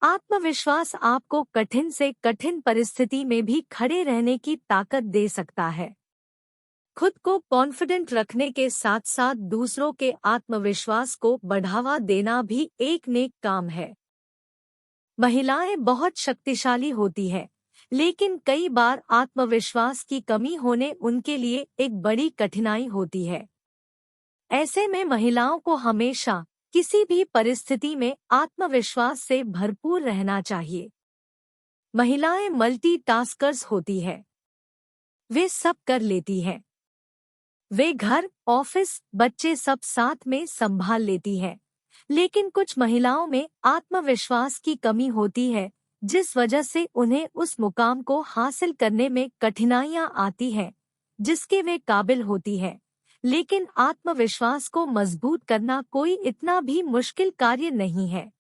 आत्मविश्वास आपको कठिन से कठिन परिस्थिति में भी खड़े रहने की ताकत दे सकता है। खुद को कॉन्फिडेंट रखने के साथ साथ दूसरों के आत्मविश्वास को बढ़ावा देना भी एक नेक काम है। महिलाएं बहुत शक्तिशाली होती हैं, लेकिन कई बार आत्मविश्वास की कमी होने उनके लिए एक बड़ी कठिनाई होती है। ऐसे में महिलाओं को हमेशा किसी भी परिस्थिति में आत्मविश्वास से भरपूर रहना चाहिए। महिलाएं मल्टीटास्कर्स होती है, वे सब कर लेती हैं। वे घर, ऑफिस, बच्चे सब साथ में संभाल लेती हैं। लेकिन कुछ महिलाओं में आत्मविश्वास की कमी होती है, जिस वजह से उन्हें उस मुकाम को हासिल करने में कठिनाइयां आती हैं जिसके वे काबिल होती हैं। लेकिन आत्मविश्वास को मजबूत करना कोई इतना भी मुश्किल कार्य नहीं है।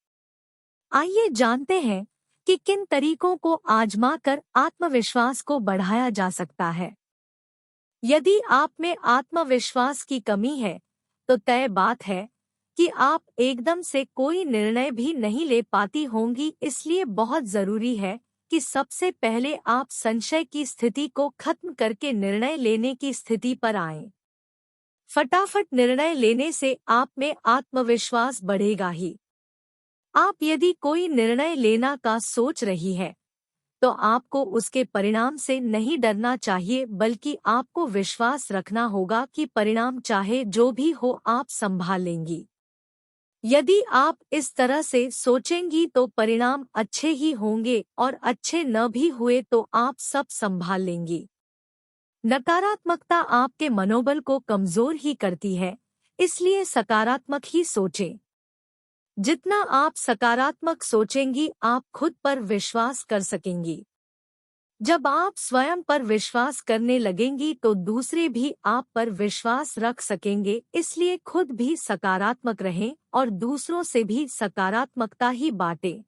आइए जानते हैं कि किन तरीकों को आजमाकर आत्मविश्वास को बढ़ाया जा सकता है। यदि आप में आत्मविश्वास की कमी है, तो तय बात है कि आप एकदम से कोई निर्णय भी नहीं ले पाती होंगी। इसलिए बहुत जरूरी है कि सबसे पहले आप संशय की स्थिति को खत्म करके निर्णय लेने की स्थिति पर आएं। फटाफट निर्णय लेने से आप में आत्मविश्वास बढ़ेगा ही। आप यदि कोई निर्णय लेना का सोच रही है, तो आपको उसके परिणाम से नहीं डरना चाहिए, बल्कि आपको विश्वास रखना होगा कि परिणाम चाहे जो भी हो आप संभाल लेंगी। यदि आप इस तरह से सोचेंगी तो परिणाम अच्छे ही होंगे, और अच्छे न भी हुए तो आप सब संभाल लेंगी। नकारात्मकता आपके मनोबल को कमजोर ही करती है, इसलिए सकारात्मक ही सोचें। जितना आप सकारात्मक सोचेंगी, आप खुद पर विश्वास कर सकेंगी। जब आप स्वयं पर विश्वास करने लगेंगी तो दूसरे भी आप पर विश्वास रख सकेंगे। इसलिए खुद भी सकारात्मक रहें और दूसरों से भी सकारात्मकता ही बांटें।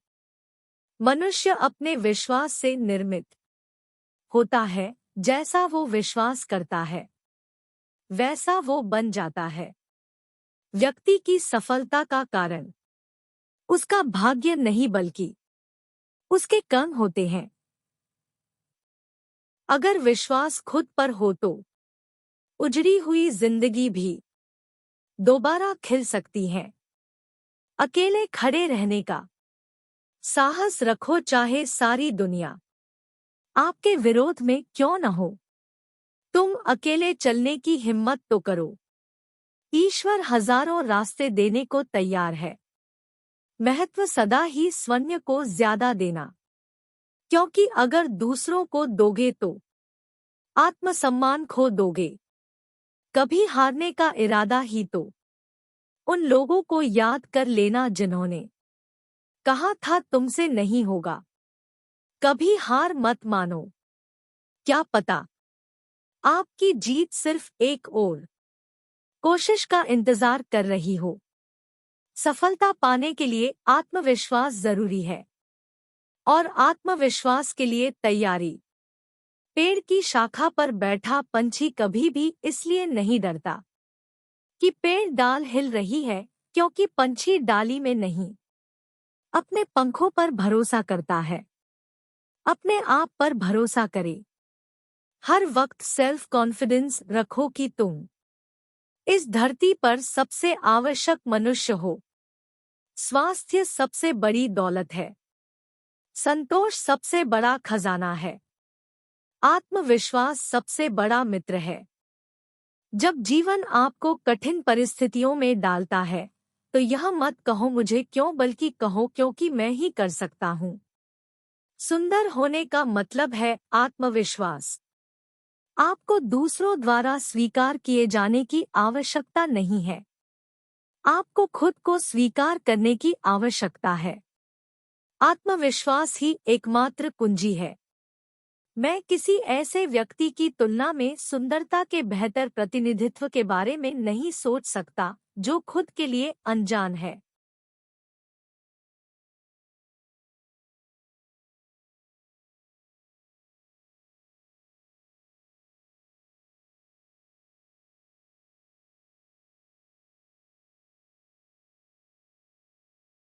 मनुष्य अपने विश्वास से निर्मित होता है। जैसा वो विश्वास करता है, वैसा वो बन जाता है। व्यक्ति की सफलता का कारण उसका भाग्य नहीं, बल्कि उसके कर्म होते हैं। अगर विश्वास खुद पर हो तो उजड़ी हुई जिंदगी भी दोबारा खिल सकती है। अकेले खड़े रहने का साहस रखो, चाहे सारी दुनिया आपके विरोध में क्यों न हो। तुम अकेले चलने की हिम्मत तो करो। ईश्वर हजारों रास्ते देने को तैयार है। महत्व सदा ही स्वयं को ज्यादा देना, क्योंकि अगर दूसरों को दोगे तो आत्मसम्मान खो दोगे। कभी हारने का इरादा ही तो उन लोगों को याद कर लेना जिन्होंने कहा था तुमसे नहीं होगा। कभी हार मत मानो, क्या पता आपकी जीत सिर्फ एक और कोशिश का इंतजार कर रही हो। सफलता पाने के लिए आत्मविश्वास जरूरी है, और आत्मविश्वास के लिए तैयारी। पेड़ की शाखा पर बैठा पंछी कभी भी इसलिए नहीं डरता कि पेड़ डाल हिल रही है, क्योंकि पंछी डाली में नहीं, अपने पंखों पर भरोसा करता है। अपने आप पर भरोसा करे। हर वक्त सेल्फ कॉन्फिडेंस रखो कि तुम इस धरती पर सबसे आवश्यक मनुष्य हो। स्वास्थ्य सबसे बड़ी दौलत है। संतोष सबसे बड़ा खजाना है। आत्मविश्वास सबसे बड़ा मित्र है। जब जीवन आपको कठिन परिस्थितियों में डालता है, तो यह मत कहो मुझे क्यों, बल्कि कहो क्योंकि मैं ही कर सकता हूँ। सुंदर होने का मतलब है आत्मविश्वास। आपको दूसरों द्वारा स्वीकार किए जाने की आवश्यकता नहीं है। आपको खुद को स्वीकार करने की आवश्यकता है। आत्मविश्वास ही एकमात्र कुंजी है। मैं किसी ऐसे व्यक्ति की तुलना में सुंदरता के बेहतर प्रतिनिधित्व के बारे में नहीं सोच सकता जो खुद के लिए अनजान है।